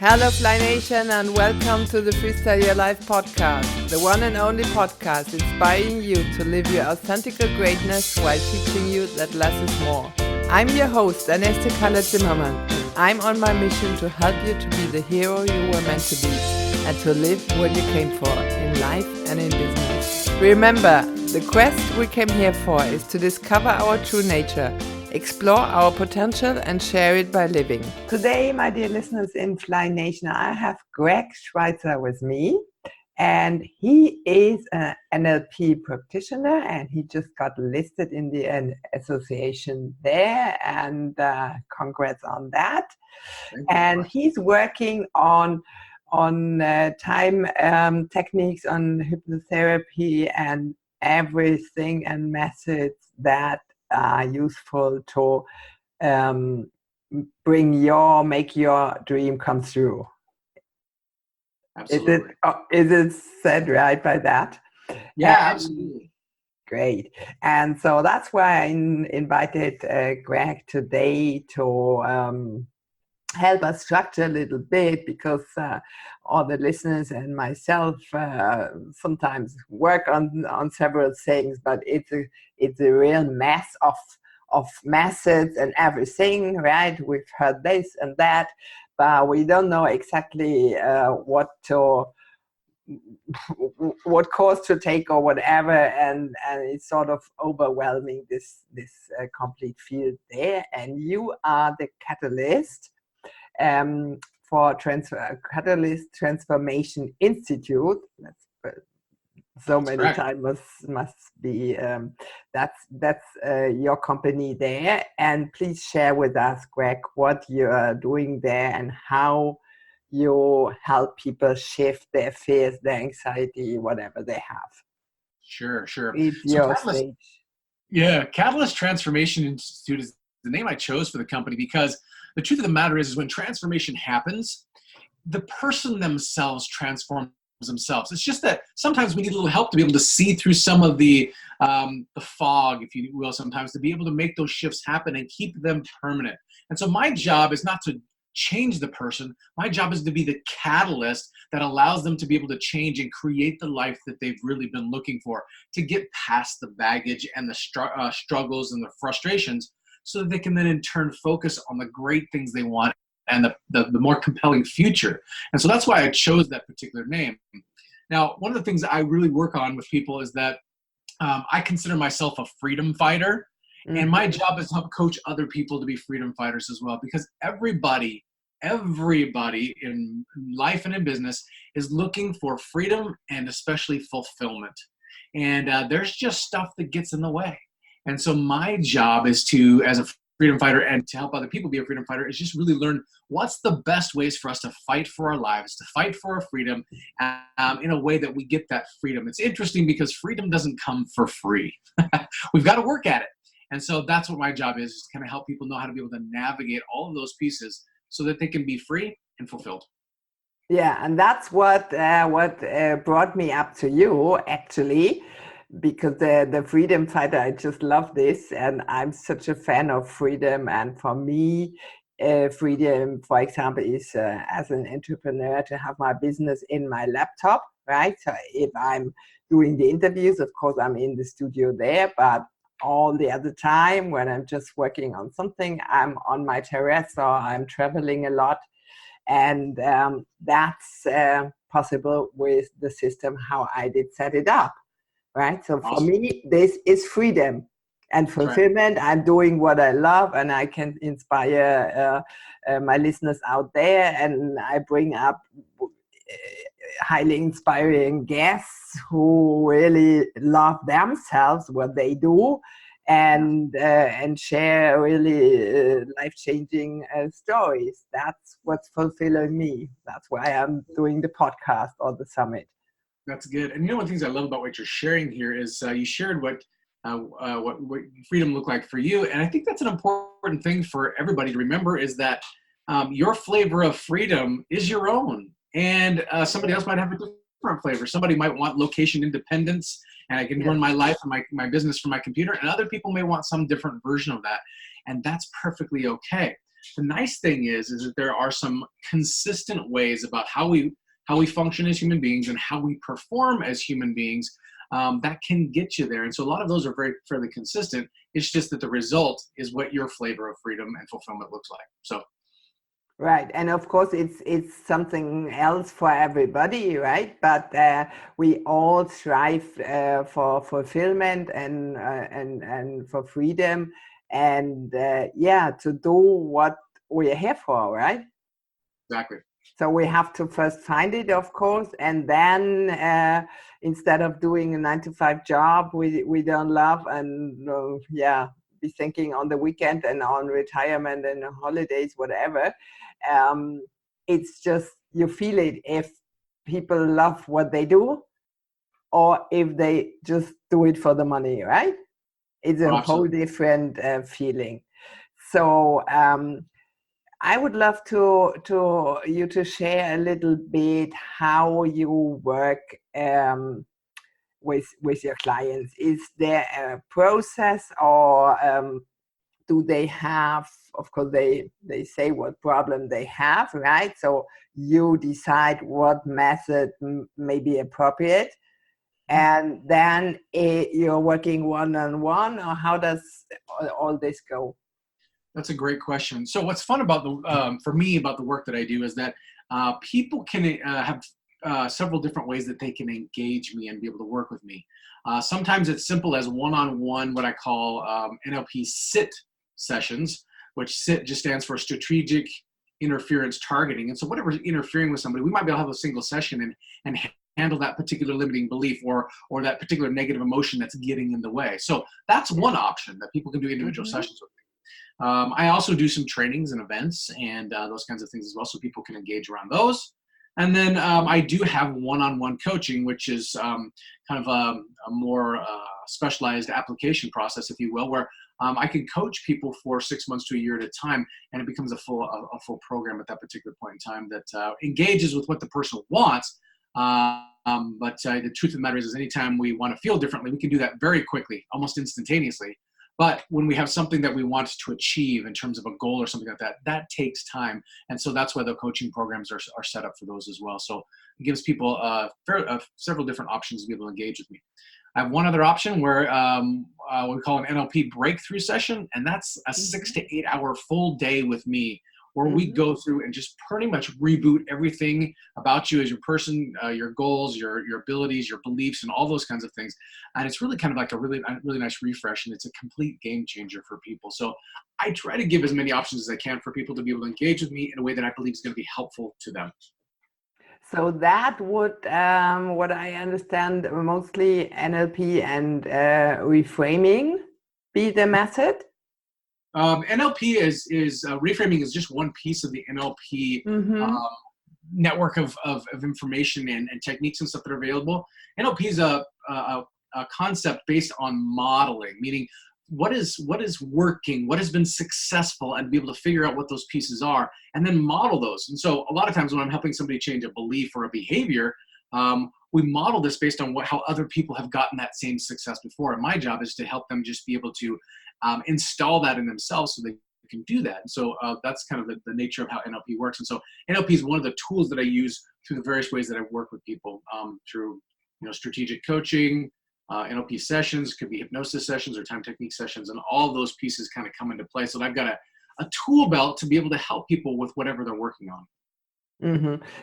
Hello Fly Nation and welcome to the Freestyle Your Life podcast, the one and only podcast inspiring you to live your authentic greatness while teaching you that less is more. I'm your host, Anesta Zimmermann, and I'm on my mission to help you to be the hero you were meant to be and to live what you came for in life and in business. Remember, the quest we came here for is to discover our true nature, explore our potential and share it by living. Today, my dear listeners in Fly Nation, I have Greg Schweitzer with me, and he is an NLP practitioner, and he just got listed in the association there, and congrats on that. And he's working on time techniques, on hypnotherapy, and everything and methods that are useful to make your dream come through. Absolutely. Is it said right by that? Yeah, absolutely. Great. And so that's why I invited Greg today to help us structure a little bit, because all the listeners and myself sometimes work on several things, but it's a real mess of methods and everything, right? We've heard this and that, but we don't know exactly what course to take or whatever, and it's sort of overwhelming, this complete field there. And you are the catalyst for Catalyst Transformation Institute. So many times must be that's your company there. And please share with us, Greg, what you are doing there and how you help people shift their fears, their anxiety, whatever they have. Sure. It's your stage. Yeah, Catalyst Transformation Institute is the name I chose for the company, because the truth of the matter is when transformation happens, the person themselves transforms themselves. It's just that sometimes we need a little help to be able to see through some of the fog, if you will, sometimes to be able to make those shifts happen and keep them permanent. And so my job is not to change the person. My job is to be the catalyst that allows them to be able to change and create the life that they've really been looking for, to get past the baggage and the struggles and the frustrations, so that they can then in turn focus on the great things they want and the more compelling future. And so that's why I chose that particular name. Now, one of the things I really work on with people is that I consider myself a freedom fighter. Mm-hmm. And my job is to help coach other people to be freedom fighters as well, because everybody in life and in business is looking for freedom and especially fulfillment. And there's just stuff that gets in the way. And so my job is to, as a freedom fighter, and to help other people be a freedom fighter, is just really learn what's the best ways for us to fight for our lives, to fight for our freedom in a way that we get that freedom. It's interesting because freedom doesn't come for free. We've got to work at it. And so that's what my job is to kind of help people know how to be able to navigate all of those pieces so that they can be free and fulfilled. Yeah, and that's what brought me up to you, actually, because the freedom fighter, I just love this, and I'm such a fan of freedom. And for me, freedom, for example, is as an entrepreneur to have my business in my laptop, right? So if I'm doing the interviews, of course, I'm in the studio there, but all the other time when I'm just working on something, I'm on my terrace or I'm traveling a lot. And that's possible with the system how I did set it up, right? So for me, this is freedom and fulfillment. Right. I'm doing what I love, and I can inspire my listeners out there, and I bring up highly inspiring guests who really love themselves, what they do, and share really life-changing stories. That's what's fulfilling me. That's why I'm doing the podcast or the summit. That's good. And you know, one of the things I love about what you're sharing here is you shared what freedom looked like for you. And I think that's an important thing for everybody to remember, is that your flavor of freedom is your own. And somebody else might have a different flavor. Somebody might want location independence, and I can run my life and my business from my computer. And other people may want some different version of that. And that's perfectly okay. the nice thing is that there are some consistent ways about how we function as human beings and how we perform as human beings that can get you there. And so a lot of those are fairly consistent. It's just that the result is what your flavor of freedom and fulfillment looks like. So. Right, and of course it's something else for everybody, right? But we all strive for fulfillment and for freedom, and to do what we're here for, right? Exactly. So we have to first find it, of course, and then instead of doing a 9-to-5 job we don't love, and be thinking on the weekend and on retirement and holidays, whatever. It's just, you feel it if people love what they do or if they just do it for the money, right? It's a whole different feeling. So I would love to you to share a little bit how you work with your clients. Is there a process, or do they have, of course they say what problem they have, right? So you decide what method may be appropriate, and then you're working one-on-one, or how does all this go? That's a great question. So what's fun about for me about the work that I do is that people can have several different ways that they can engage me and be able to work with me. Sometimes it's simple as one-on-one, what I call NLP SIT sessions, which SIT just stands for strategic interference targeting. And so whatever's interfering with somebody, we might be able to have a single session and handle that particular limiting belief or that particular negative emotion that's getting in the way. So that's one option that people can do individual sessions with me. I also do some trainings and events and those kinds of things as well, so people can engage around those. And then I do have one-on-one coaching, which is kind of a more specialized application process, if you will, where I can coach people for 6 months to a year at a time, and it becomes a full program at that particular point in time that engages with what the person wants. But the truth of the matter is anytime we want to feel differently, we can do that very quickly, almost instantaneously. But when we have something that we want to achieve in terms of a goal or something like that, that takes time. And so that's why the coaching programs are set up for those as well. So it gives people several different options to be able to engage with me. I have one other option where we call an NLP breakthrough session, and that's a 6 to 8 hour full day with me, where we go through and just pretty much reboot everything about you as your person, your goals, your abilities, your beliefs, and all those kinds of things. And it's really kind of like a really nice refresh, and it's a complete game changer for people. So I try to give as many options as I can for people to be able to engage with me in a way that I believe is going to be helpful to them. So that would, what I understand, mostly NLP and reframing be the method? NLP is reframing is just one piece of the NLP network of information and techniques and stuff that are available. NLP is a concept based on modeling, meaning what is working, what has been successful, and be able to figure out what those pieces are and then model those. And so a lot of times when I'm helping somebody change a belief or a behavior, we model this based on how other people have gotten that same success before. And my job is to help them just be able to install that in themselves so they can do that. And so that's kind of the nature of how NLP works. And so NLP is one of the tools that I use through the various ways that I work with people through strategic coaching, NLP sessions, could be hypnosis sessions or time technique sessions, and all those pieces kind of come into play. So I've got a tool belt to be able to help people with whatever they're working on.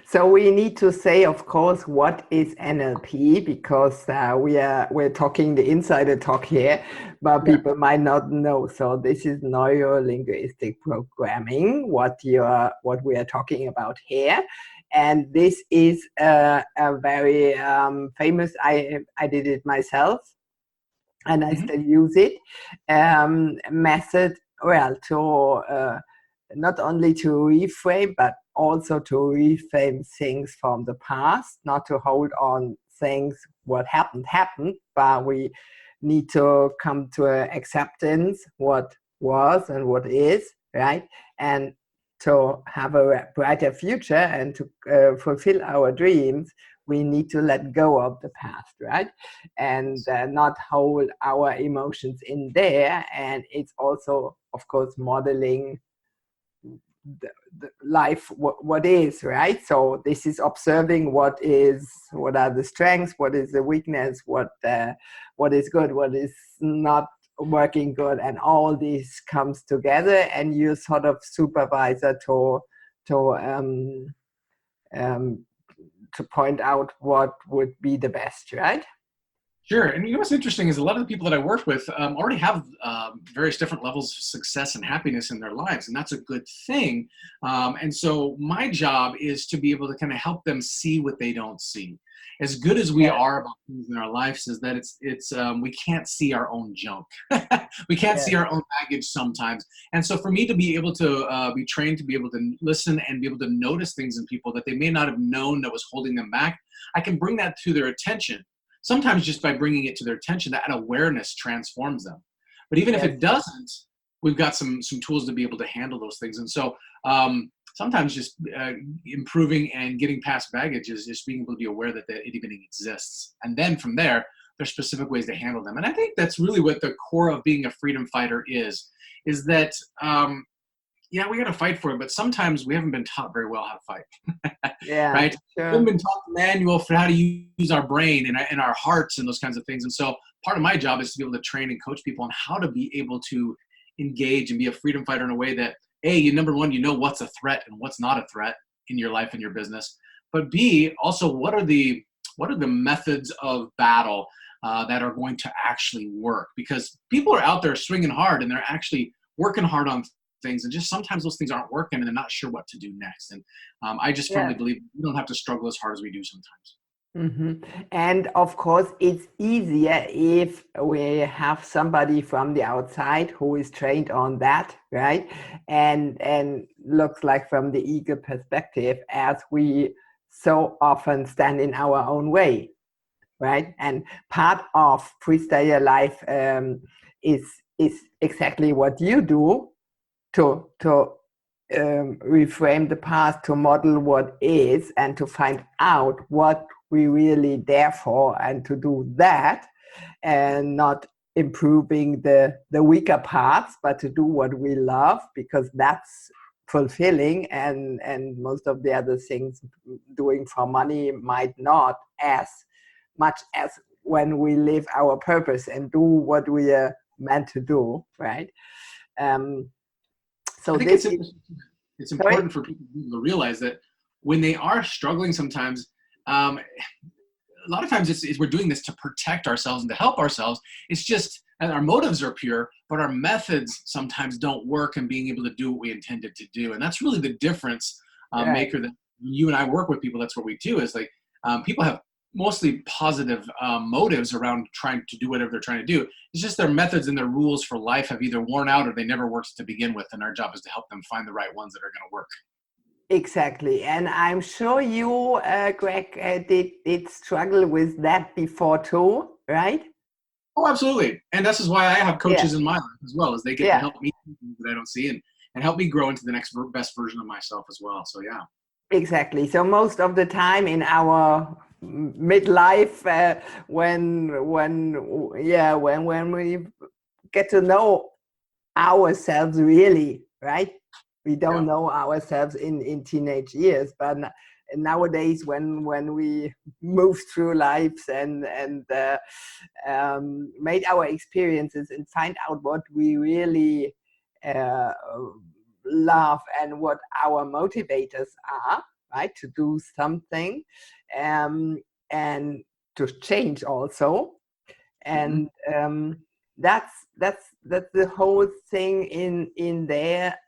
So we need to say, of course, what is NLP, because we're talking the insider talk here, but people might not know. So this is neuro-linguistic programming, what we are talking about here. And this is a very famous, I did it myself, and I still use it, method, to not only to reframe, but also to reframe things from the past, not to hold on things what happened, but we need to come to acceptance what was and what is, right? And to have a brighter future and to fulfill our dreams, we need to let go of the past, right? And not hold our emotions in there. And it's also, of course, modeling the life, what is, right? So this is observing what are the strengths, what is the weakness, what is good, what is not working good, and all this comes together, and you're sort of supervisor to point out what would be the best, right? Sure. And you know what's interesting is a lot of the people that I work with already have various different levels of success and happiness in their lives, and that's a good thing. And so my job is to be able to kind of help them see what they don't see. As good as we are about things in our lives, is that it's we can't see our own junk. We can't see our own baggage sometimes. And so for me to be able to be trained to be able to listen and be able to notice things in people that they may not have known that was holding them back, I can bring that to their attention. Sometimes just by bringing it to their attention, that awareness transforms them. But even if it doesn't, we've got some tools to be able to handle those things. And so sometimes just improving and getting past baggage is just being able to be aware that it even exists. And then from there, there's specific ways to handle them. And I think that's really what the core of being a freedom fighter is that, we got to fight for it, but sometimes we haven't been taught very well how to fight. Right? Sure. We haven't been taught the manual for how to use our brain and our hearts and those kinds of things. And so part of my job is to be able to train and coach people on how to be able to engage and be a freedom fighter in a way that, A, number one, you know what's a threat and what's not a threat in your life and your business. But B, also what are the methods of battle that are going to actually work? Because people are out there swinging hard and they're actually working hard on things, and just sometimes those things aren't working and they're not sure what to do next. And I just firmly believe we don't have to struggle as hard as we do sometimes. Mm-hmm. And of course, it's easier if we have somebody from the outside who is trained on that, right? And looks like from the ego perspective, as we so often stand in our own way, right? And part of Freestyle Your Life is exactly what you do, to reframe the past, to model what is, and to find out what we really there for, and to do that, and not improving the weaker parts, but to do what we love, because that's fulfilling, and most of the other things doing for money might not as much as when we live our purpose and do what we are meant to do, right? So I think it's important for people to realize that when they are struggling sometimes, a lot of times we're doing this to protect ourselves and to help ourselves. It's just, and our motives are pure, but our methods sometimes don't work in being able to do what we intended to do. And that's really the difference maker that you and I work with people. That's what we do, is like people have mostly positive motives around trying to do whatever they're trying to do. It's just their methods and their rules for life have either worn out or they never worked to begin with. And our job is to help them find the right ones that are going to work. Exactly. And I'm sure you, Greg, did struggle with that before too, right? Oh, absolutely. And this is why I have coaches in my life as well, as they get to help me see things that I don't see and help me grow into the next best version of myself as well. So, yeah. Exactly. So most of the time in our midlife, when we get to know ourselves really, right? We don't know ourselves in teenage years, but nowadays when we move through lives and made our experiences and find out what we really love and what our motivators are, right, to do something and to change also, and that's the whole thing in there.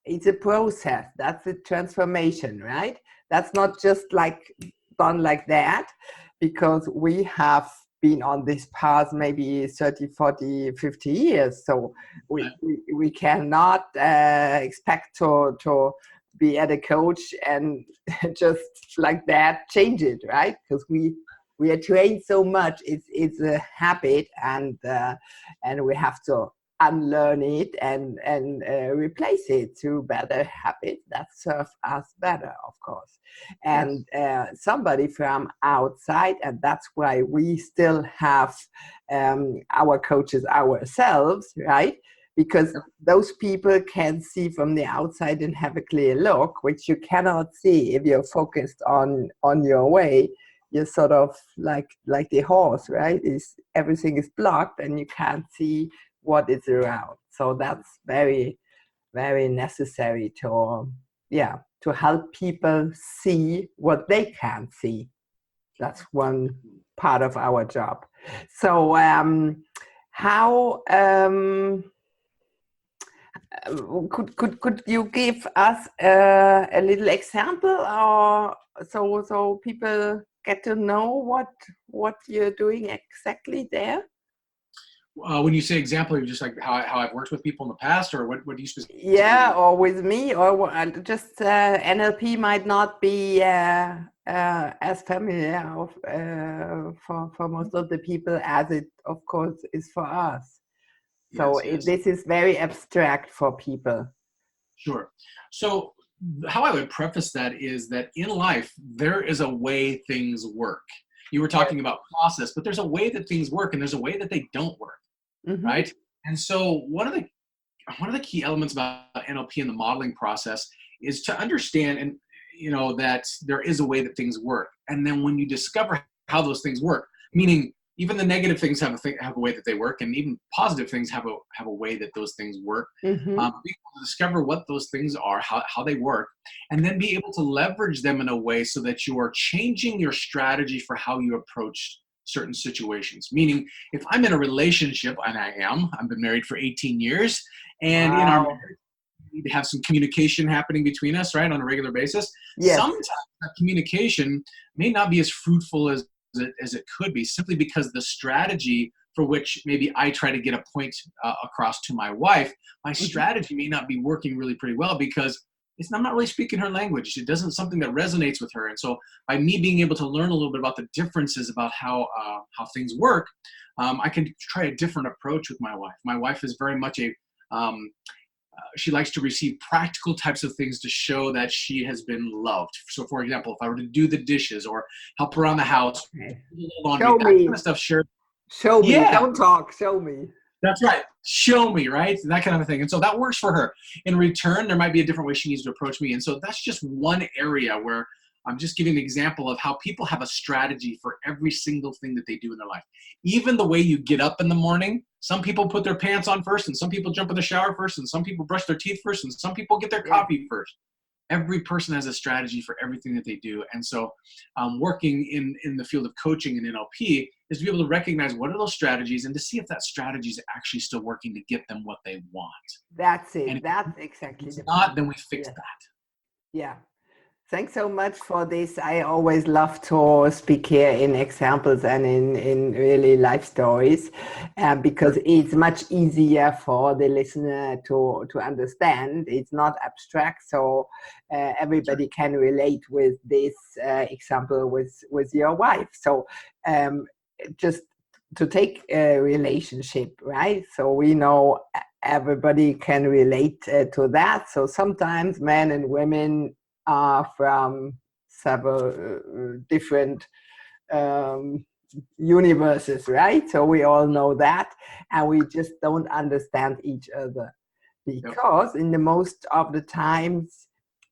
It's a process. That's a transformation, right? That's not just like done like that, because we have been on this path maybe 30, 40, 50 years. So we cannot expect to be at a coach and just like that change it, right? Because we are trained so much. It's a habit, and we have to unlearn it and replace it to better habits that serve us better, of course. And somebody from outside, and that's why we still have our coaches ourselves, right? because those people can see from the outside and have a clear look, which you cannot see if you're focused on your way. You're sort of like the horse, right? Everything is blocked and you can't see what is around. So that's very, very necessary to help people see what they can't see. That's one part of our job. So how could you give us a little example, or so people get to know what you're doing exactly there? When you say example, you're just like how I've worked with people in the past, or what do you specifically? Yeah, or with me, or just NLP might not be as familiar for most of the people as it, of course, is for us. So Yes. this is very abstract for people. Sure. So how I would preface that is that in life, there is a way things work. You were talking about process, but there's a way that things work and there's a way that they don't work, right? And so one of the key elements about NLP and the modeling process is to understand and that there is a way that things work. And then when you discover how those things work, meaning even the negative things have a way that they work, and even positive things have a way that those things work. Be able to discover what those things are, how they work, and then be able to leverage them in a way so that you are changing your strategy for how you approach certain situations. Meaning, if I'm in a relationship, and I've been married for 18 years, and in our marriage, we need to have some communication happening between us, right, on a regular basis. Yes. Sometimes that communication may not be as fruitful as it could be, simply because the strategy for which maybe I try to get a point across to my wife, my strategy may not be working really pretty well because I'm not really speaking her language. It doesn't something that resonates with her. And so by me being able to learn a little bit about the differences about how things work, I can try a different approach with my wife. My wife is very much she likes to receive practical types of things to show that she has been loved. So, for example, if I were to do the dishes or help around the house, laundry, show that me. kind of stuff, sure. Show me. Don't talk. Show me. That's right. Show me, right? That kind of a thing. And so that works for her. In return, there might be a different way she needs to approach me. And so that's just one area where I'm just giving an example of how people have a strategy for every single thing that they do in their life. Even the way you get up in the morning, some people put their pants on first, and some people jump in the shower first, and some people brush their teeth first, and some people get their coffee first. Every person has a strategy for everything that they do. And so working in the field of coaching and NLP is to be able to recognize what are those strategies and to see if that strategy is actually still working to get them what they want. That's it. And that's exactly if it's not, then we fix that. Yeah. Thanks so much for this. I always love to speak here in examples and in really life stories because it's much easier for the listener to understand. It's not abstract, so everybody can relate with this example with your wife. So just to take a relationship, right? So we know everybody can relate to that. So sometimes men and women are from several different universes, right? So we all know that, and we just don't understand each other because in the most of the times,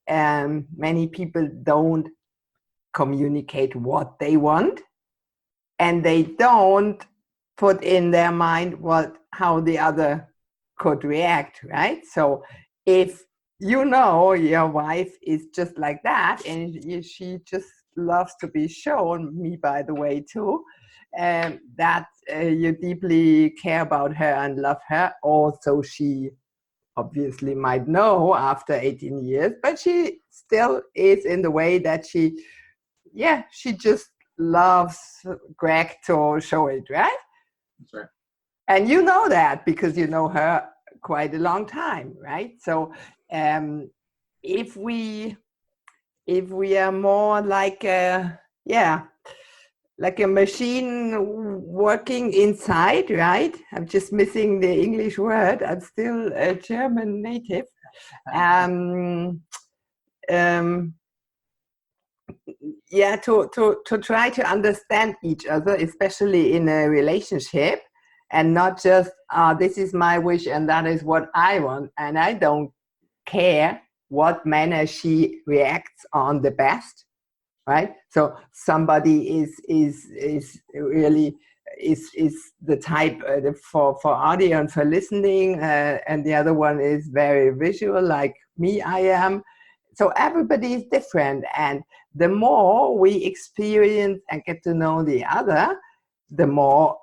many people don't communicate what they want, and they don't put in their mind how the other could react, right? So if your wife is just like that, and she just loves to be shown, me by the way too, that you deeply care about her and love her. Also, she obviously might know after 18 years, but she still is in the way that she just loves Greg to show it, right? That's right. And you know that because you know her quite a long time, right? So if we are more like a machine working inside, right? I'm just missing the English word. I'm still a German native. To try to understand each other, especially in a relationship, and not just, this is my wish and that is what I want, and I don't care what manner she reacts on the best, right? So somebody is really is the type for audio and for listening, and the other one is very visual, like me, I am. So everybody is different, and the more we experience and get to know the other, the more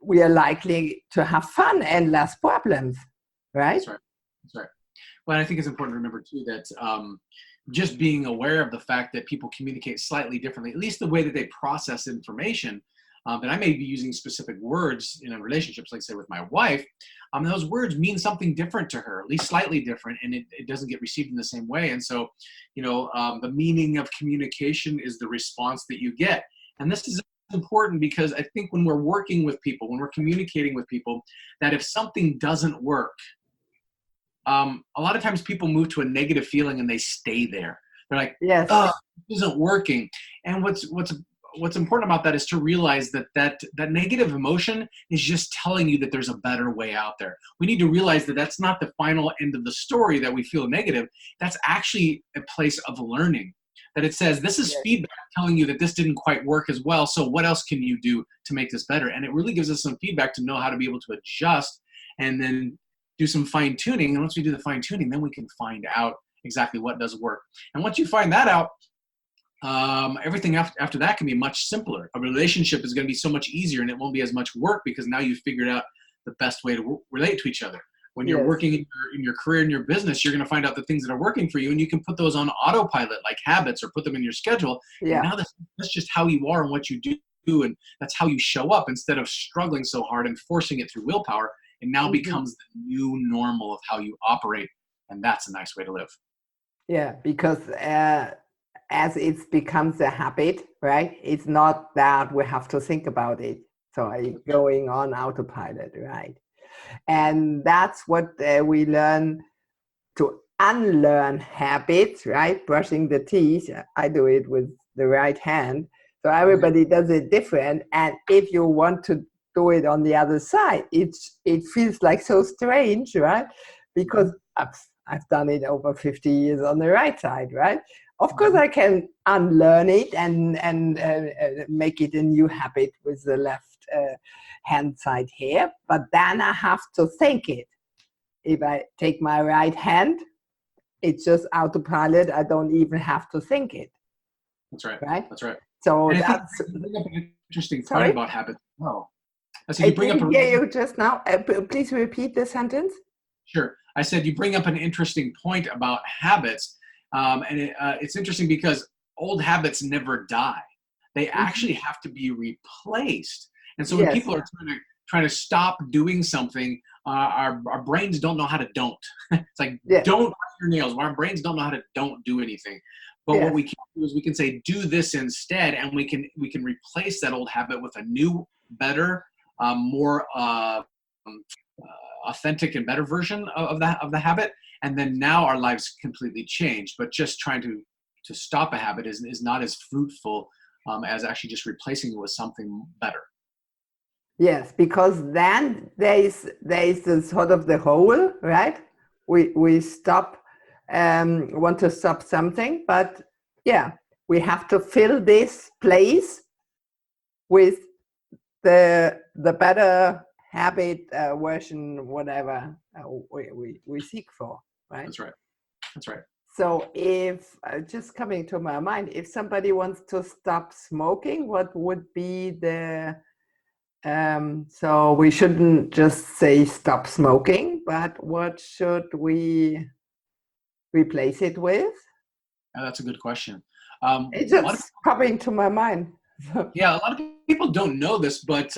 we are likely to have fun and less problems, right? That's right. That's right. Well, I think it's important to remember too that just being aware of the fact that people communicate slightly differently, at least the way that they process information, and I may be using specific words in a relationship, like say with my wife, those words mean something different to her, at least slightly different, and it doesn't get received in the same way. And so, the meaning of communication is the response that you get. And this is important because I think when we're working with people, when we're communicating with people, that if something doesn't work, a lot of times people move to a negative feeling and they stay there. They're like, yes, oh, it isn't working. And what's important about that is to realize that negative emotion is just telling you that there's a better way out there. We need to realize that that's not the final end of the story, that we feel negative. That's actually a place of learning. That it says, this is feedback telling you that this didn't quite work as well, so what else can you do to make this better? And it really gives us some feedback to know how to be able to adjust and then do some fine tuning. And once we do the fine tuning, then we can find out exactly what does work. And once you find that out, everything after that can be much simpler. A relationship is going to be so much easier, and it won't be as much work because now you've figured out the best way to relate to each other. When you're working in your career, in your business, you're going to find out the things that are working for you, and you can put those on autopilot, like habits, or put them in your schedule. Yeah. And now that's just how you are and what you do, and that's how you show up instead of struggling so hard and forcing it through willpower. It now becomes the new normal of how you operate, and that's a nice way to live. Yeah, because as it becomes a habit, right? It's not that we have to think about it. So going on autopilot, right? And that's what we learn to unlearn habits, right? Brushing the teeth. I do it with the right hand. So everybody does it different. And if you want to do it on the other side, it feels like so strange, right? Because I've done it over 50 years on the right side, right? Of course, I can unlearn it and make it a new habit with the left hand side here, but then I have to think it. If I take my right hand, it's just autopilot. I don't even have to think it. That's right. Right? That's right. So and that's an interesting point about habits. Oh, I didn't hear you just now. Please repeat the sentence. Sure. I said you bring up an interesting point about habits, and it's interesting because old habits never die. They actually have to be replaced. And so when people are trying to stop doing something, our brains don't know how to don't. It's like, don't cut your nails. Our brains don't know how to don't do anything. But what we can do is we can say, do this instead, and we can replace that old habit with a new, better, more authentic and better version of the habit. And then now our lives completely change. But just trying to stop a habit is not as fruitful as actually just replacing it with something better. Yes, because then there is the sort of the hole, right? We stop, want to stop something, but we have to fill this place with the better habit version, whatever we seek for, right? That's right. That's right. So if, just coming to my mind, if somebody wants to stop smoking, what would be the so we shouldn't just say stop smoking, but what should we replace it with? That's a good question. It's just popping to my mind. Yeah, a lot of people don't know this, but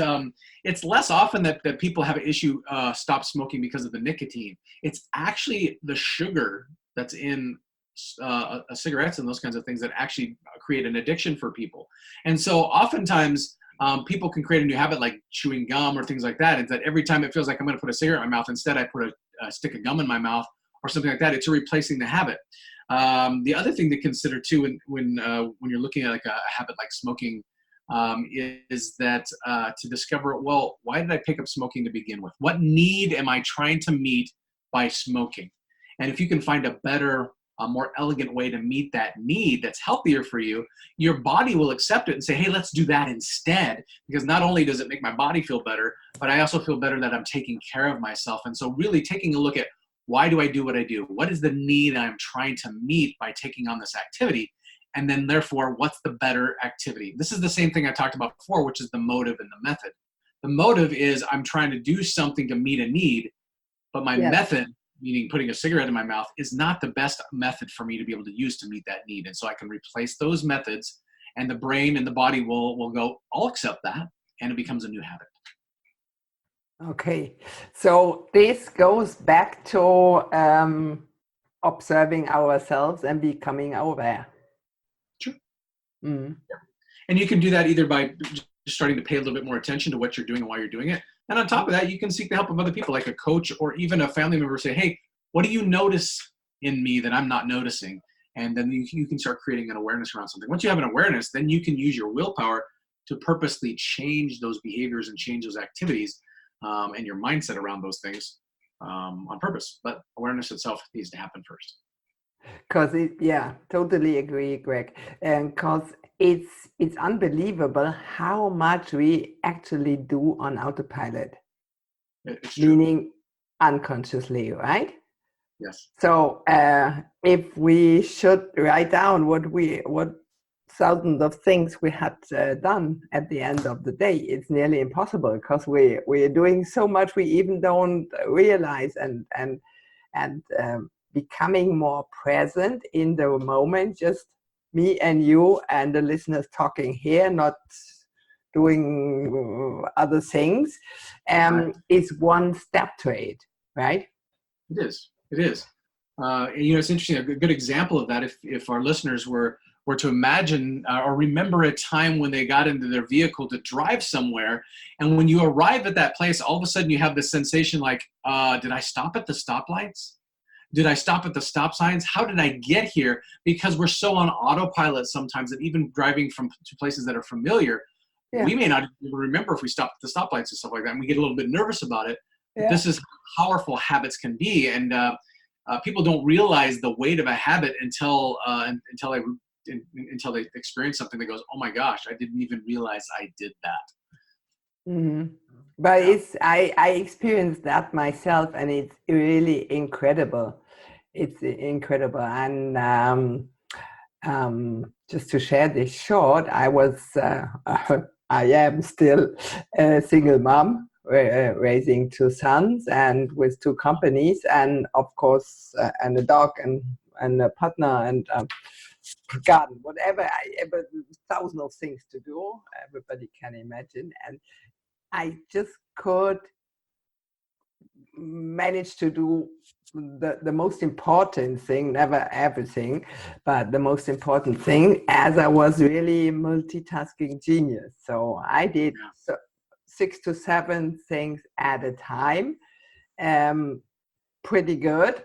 it's less often that people have an issue stop smoking because of the nicotine. It's actually the sugar that's in cigarettes and those kinds of things that actually create an addiction for people. And so oftentimes, people can create a new habit like chewing gum or things like that. It's that every time it feels like I'm going to put a cigarette in my mouth, instead I put a stick of gum in my mouth or something like that. It's replacing the habit. The other thing to consider too, when you're looking at like a habit like smoking is that to discover, well, why did I pick up smoking to begin with? What need am I trying to meet by smoking? And if you can find a better, a more elegant way to meet that need that's healthier for you, your body will accept it and say, hey, let's do that instead. Because not only does it make my body feel better, but I also feel better that I'm taking care of myself. And so really taking a look at, why do I do what I do? What is the need I'm trying to meet by taking on this activity? And then therefore, what's the better activity? This is the same thing I talked about before, which is the motive and the method. The motive is I'm trying to do something to meet a need, but my method, meaning putting a cigarette in my mouth, is not the best method for me to be able to use to meet that need. And so I can replace those methods, and the brain and the body will go, I'll accept that, and it becomes a new habit. Okay, so this goes back to observing ourselves and becoming aware. Sure. Mm-hmm. Yeah. And you can do that either by just starting to pay a little bit more attention to what you're doing and why you're doing it. And on top of that, you can seek the help of other people, like a coach or even a family member. Say, hey, what do you notice in me that I'm not noticing? And then you can start creating an awareness around something. Once you have an awareness, then you can use your willpower to purposely change those behaviors and change those activities and your mindset around those things on purpose. But awareness itself needs to happen first. Because totally agree, Greg. And because it's unbelievable how much we actually do on autopilot, meaning unconsciously, right? Yes. So if we should write down what thousands of things we had done at the end of the day, it's nearly impossible, because we're doing so much we even don't realize, and becoming more present in the moment, just me and you and the listeners talking here, not doing other things, is one step to it, right? It is. It's interesting. A good example of that, if our listeners were to imagine or remember a time when they got into their vehicle to drive somewhere, and when you arrive at that place, all of a sudden you have this sensation like, did I stop at the stoplights? Did I stop at the stop signs? How did I get here? Because we're so on autopilot sometimes that even driving to places that are familiar, we may not even remember if we stopped at the stoplights and stuff like that, and we get a little bit nervous about it. Yeah. This is how powerful habits can be, and people don't realize the weight of a habit until they experience something that goes, oh my gosh, I didn't even realize I did that. Mm-hmm. But I experienced that myself, and it's really incredible. It's incredible. And just to share this short, I am still a single mom, raising two sons and with two companies, and of course, and a dog and a partner and garden, whatever, thousands of things to do, everybody can imagine. And I just could manage to do the most important thing, never everything, but the most important thing, as I was really multitasking genius. So I did 6 to 7 things at a time, pretty good.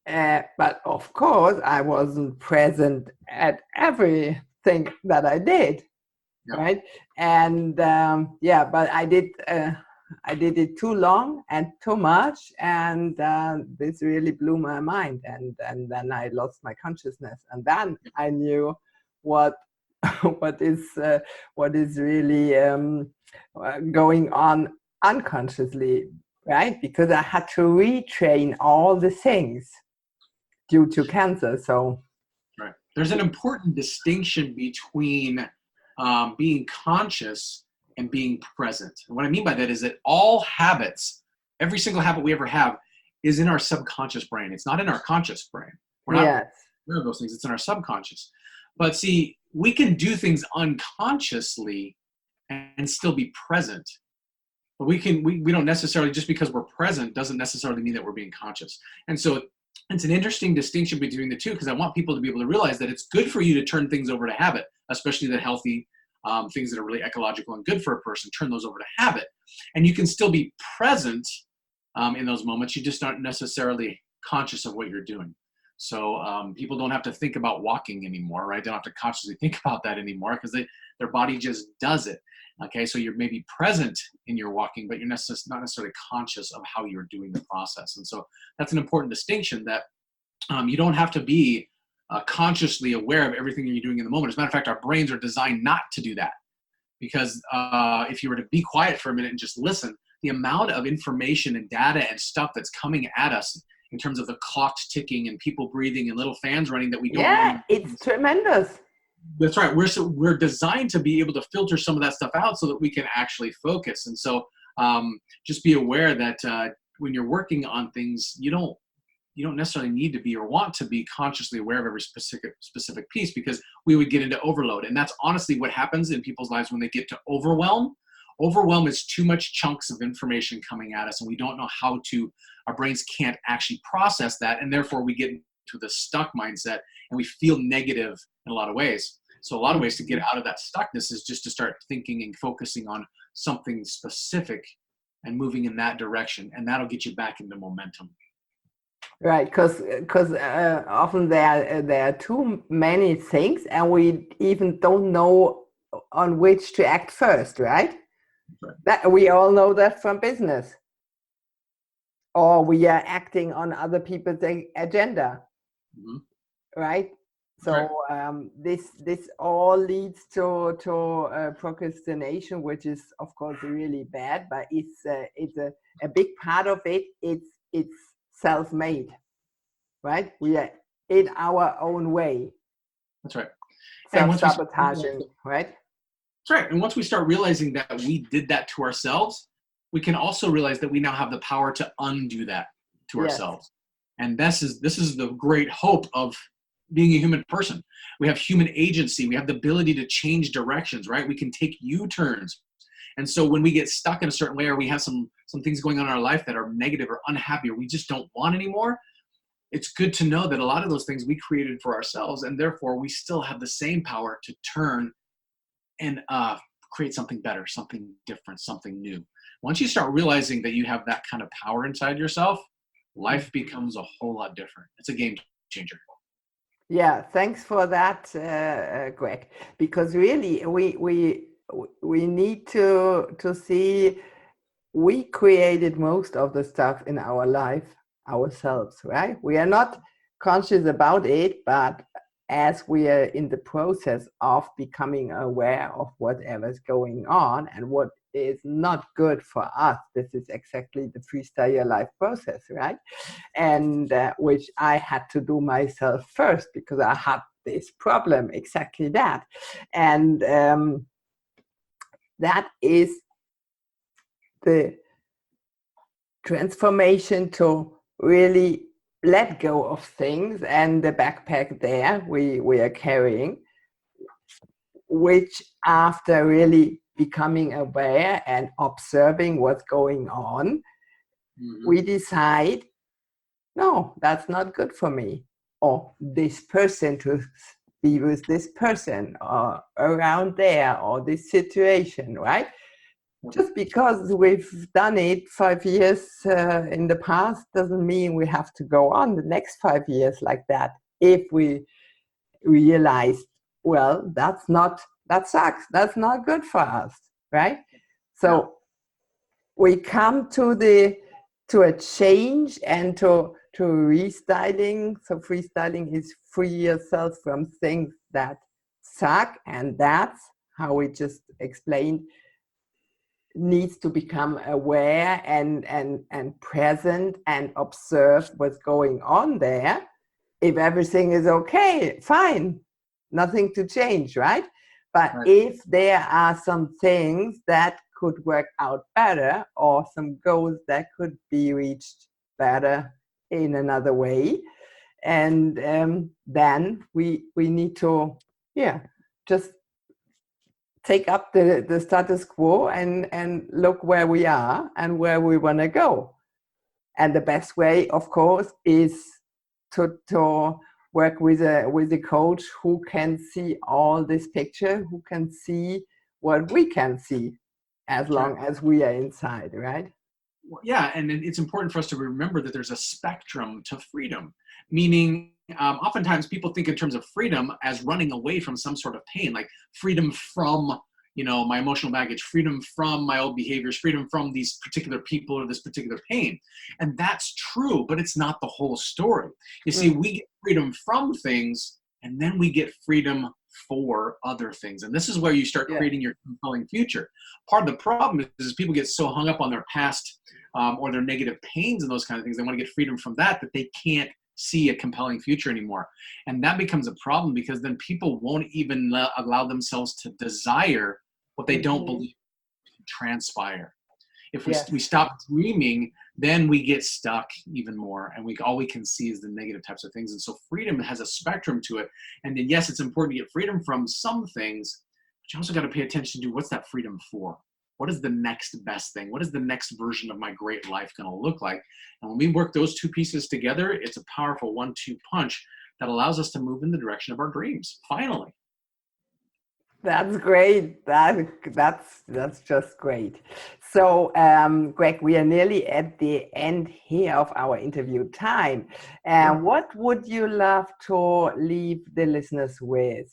But of course, I wasn't present at everything that I did, right? And but I did it too long and too much, and this really blew my mind. And then I lost my consciousness, and then I knew what is really going on unconsciously, right? Because I had to retrain all the things due to cancer. So there's an important distinction between being conscious and being present. And what I mean by that is that all habits, every single habit we ever have, is in our subconscious brain. It's not in our conscious brain. We're not aware of those things. It's in our subconscious. But see, we can do things unconsciously and still be present. But we don't necessarily, just because we're present doesn't necessarily mean that we're being conscious. And so it's an interesting distinction between the two, because I want people to be able to realize that it's good for you to turn things over to habit, especially the healthy things that are really ecological and good for a person, turn those over to habit. And you can still be present in those moments. You just aren't necessarily conscious of what you're doing. So people don't have to think about walking anymore, right? They don't have to consciously think about that anymore because their body just does it. Okay, so you're maybe present in your walking, but you're not necessarily conscious of how you're doing the process. And so that's an important distinction, that you don't have to be consciously aware of everything you're doing in the moment. As a matter of fact, our brains are designed not to do that, because if you were to be quiet for a minute and just listen, the amount of information and data and stuff that's coming at us in terms of the clocks ticking and people breathing and little fans running that we don't know. It's tremendous. That's right. We're designed to be able to filter some of that stuff out so that we can actually focus. And so just be aware that when you're working on things, you don't necessarily need to be or want to be consciously aware of every specific piece, because we would get into overload. And that's honestly what happens in people's lives when they get to overwhelm. Overwhelm is too much chunks of information coming at us, and we don't know how to, our brains can't actually process that. And therefore we get into the stuck mindset and we feel negative in a lot of ways. So a lot of ways to get out of that stuckness is just to start thinking and focusing on something specific and moving in that direction. And that'll get you back into momentum. Right, because often there are too many things, and we even don't know on which to act first, right? That we all know that from business, or we are acting on other people's agenda, right? So this all leads to procrastination, which is of course really bad, but it's a big part of it. It's self-made, right? We are in our own way. That's right. Self-sabotaging, right? That's right. And once we start realizing that we did that to ourselves, we can also realize that we now have the power to undo that to ourselves. And this is the great hope of being a human person. We have human agency. We have the ability to change directions, right? We can take U-turns. And so when we get stuck in a certain way, or we have some things going on in our life that are negative or unhappy, or we just don't want anymore, it's good to know that a lot of those things we created for ourselves, and therefore we still have the same power to turn and create something better, something different, something new. Once you start realizing that you have that kind of power inside yourself, life becomes a whole lot different. It's a game changer. Yeah, thanks for that, Greg. Because really, we need to see we created most of the stuff in our life ourselves, right? We are not conscious about it, but as we are in the process of becoming aware of whatever's going on and what is not good for us, this is exactly the Freestyle Your Life process, right? And which I had to do myself first, because I had this problem, exactly that. And that is the transformation to really let go of things, and the backpack there we are carrying, which after really becoming aware and observing what's going on, we decide, no, that's not good for me, or this person, to be with this person, or around there, or this situation, right? Just because we've done it 5 years in the past doesn't mean we have to go on the next 5 years like that. If we realize, well, that sucks, that's not good for us, right? So we come to a change and to restyling. So freestyling is free yourself from things that suck, and that's how we just explained, needs to become aware and present and observe what's going on there. If everything is okay, fine, nothing to change, right? But if there are some things that could work out better, or some goals that could be reached better in another way, and then we need to just take up the status quo and look where we are and where we want to go. And the best way, of course, is to work with a coach who can see all this picture, who can see what we can see, as long as we are inside, right? Yeah, and it's important for us to remember that there's a spectrum to freedom, meaning oftentimes people think in terms of freedom as running away from some sort of pain, like freedom from, my emotional baggage, freedom from my old behaviors, freedom from these particular people or this particular pain. And that's true, but it's not the whole story. You see, we get freedom from things, and then we get freedom for other things. And this is where you start creating your compelling future. Part of the problem is people get so hung up on their past or their negative pains and those kind of things. They want to get freedom from that they can't see a compelling future anymore. And that becomes a problem, because then people won't even allow themselves to desire what they don't believe can transpire. If we stop dreaming, then we get stuck even more, and all we can see is the negative types of things. And so freedom has a spectrum to it. And then yes, it's important to get freedom from some things, but you also got to pay attention to what's that freedom for. What is the next best thing? What is the next version of my great life going to look like? And when we work those two pieces together, it's a powerful 1-2 punch that allows us to move in the direction of our dreams. Finally. That's great. That's just great. So, Greg, we are nearly at the end here of our interview time. What would you love to leave the listeners with?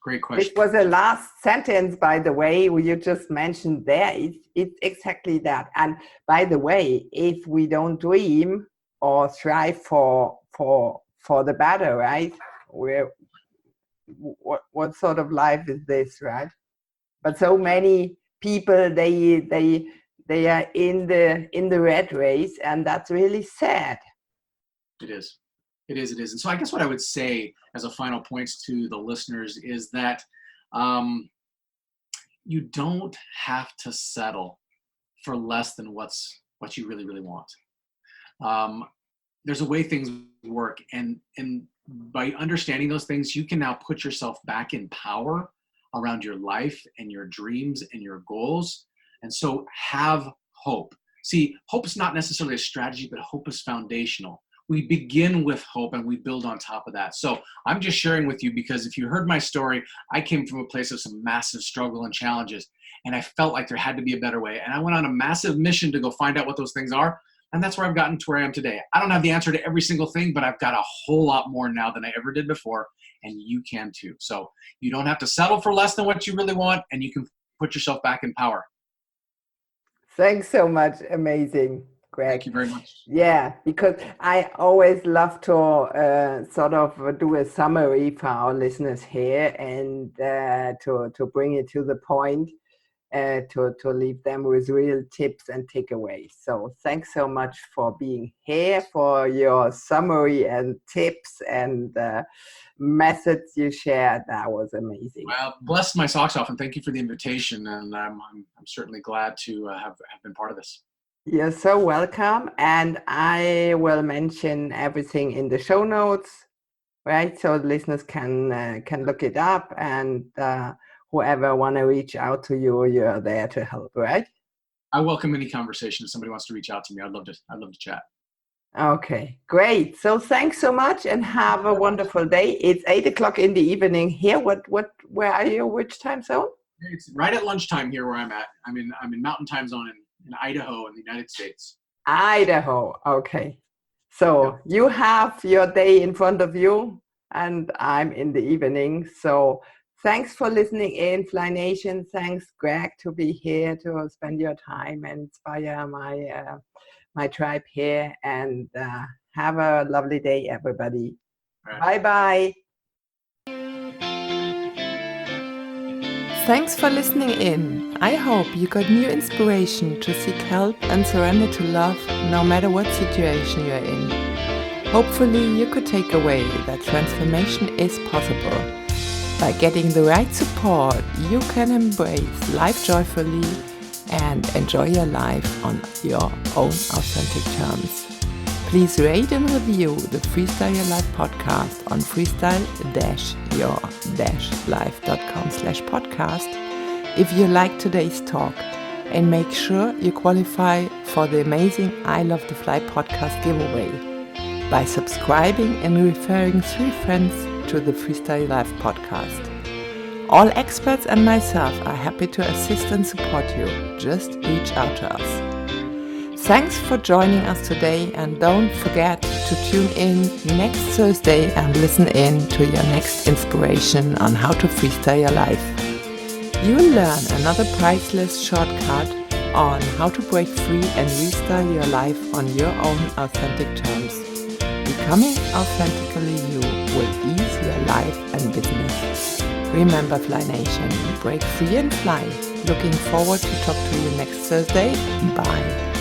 Great question. It was the last sentence, by the way, you just mentioned there. It's exactly that. And by the way, if we don't dream or strive for the better, right? What sort of life is this, right? But so many people they are in the rat race, and that's really sad. It is. And so I guess what I would say as a final point to the listeners is that you don't have to settle for less than what you really, really want. There's a way things work, and by understanding those things, you can now put yourself back in power around your life and your dreams and your goals. And so have hope. See, hope is not necessarily a strategy, but hope is foundational. We begin with hope and we build on top of that. So I'm just sharing with you because if you heard my story, I came from a place of some massive struggle and challenges, and I felt like there had to be a better way. And I went on a massive mission to go find out what those things are. And that's where I've gotten to where I am today. I don't have the answer to every single thing, but I've got a whole lot more now than I ever did before, and you can too. So you don't have to settle for less than what you really want, and you can put yourself back in power. Thanks so much. Amazing, Greg. Thank you very much. Yeah, because I always love to sort of do a summary for our listeners here, and to bring it to the point. To leave them with real tips and takeaways. So thanks so much for being here, for your summary and tips and methods you shared. That was amazing. Well, bless my socks off, and thank you for the invitation. And I'm certainly glad to have been part of this. You're so welcome. And I will mention everything in the show notes, right? So listeners can look it up, and whoever want to reach out to you, you're there to help, right? I welcome any conversation. If somebody wants to reach out to me, I'd love to chat. Okay, great. So thanks so much, and have a wonderful day. It's 8:00 in the evening here. Where are you? Which time zone? It's right at lunchtime here where I'm at. I'm in Mountain Time Zone in Idaho in the United States. Idaho. Okay. So you have your day in front of you, and I'm in the evening. So thanks for listening in, Fly Nation. Thanks, Greg, to be here to spend your time and inspire my tribe here. And have a lovely day, everybody. Right. Bye-bye. Thanks for listening in. I hope you got new inspiration to seek help and surrender to love no matter what situation you're in. Hopefully, you could take away that transformation is possible. By getting the right support, you can embrace life joyfully and enjoy your life on your own authentic terms. Please rate and review the Freestyle Your Life podcast on freestyle-your-life.com/podcast if you like today's talk, and make sure you qualify for the amazing I Love to Fly podcast giveaway by subscribing and referring 3 friends to the Freestyle Life podcast. All experts and myself are happy to assist and support you. Just reach out to us. Thanks for joining us today, and don't forget to tune in next Thursday and listen in to your next inspiration on how to freestyle your life. You will learn another priceless shortcut on how to break free and restyle your life on your own authentic terms. Becoming authentically you will ease your life and business. Remember, Fly Nation, break free and fly. Looking forward to talk to you next Thursday. Bye.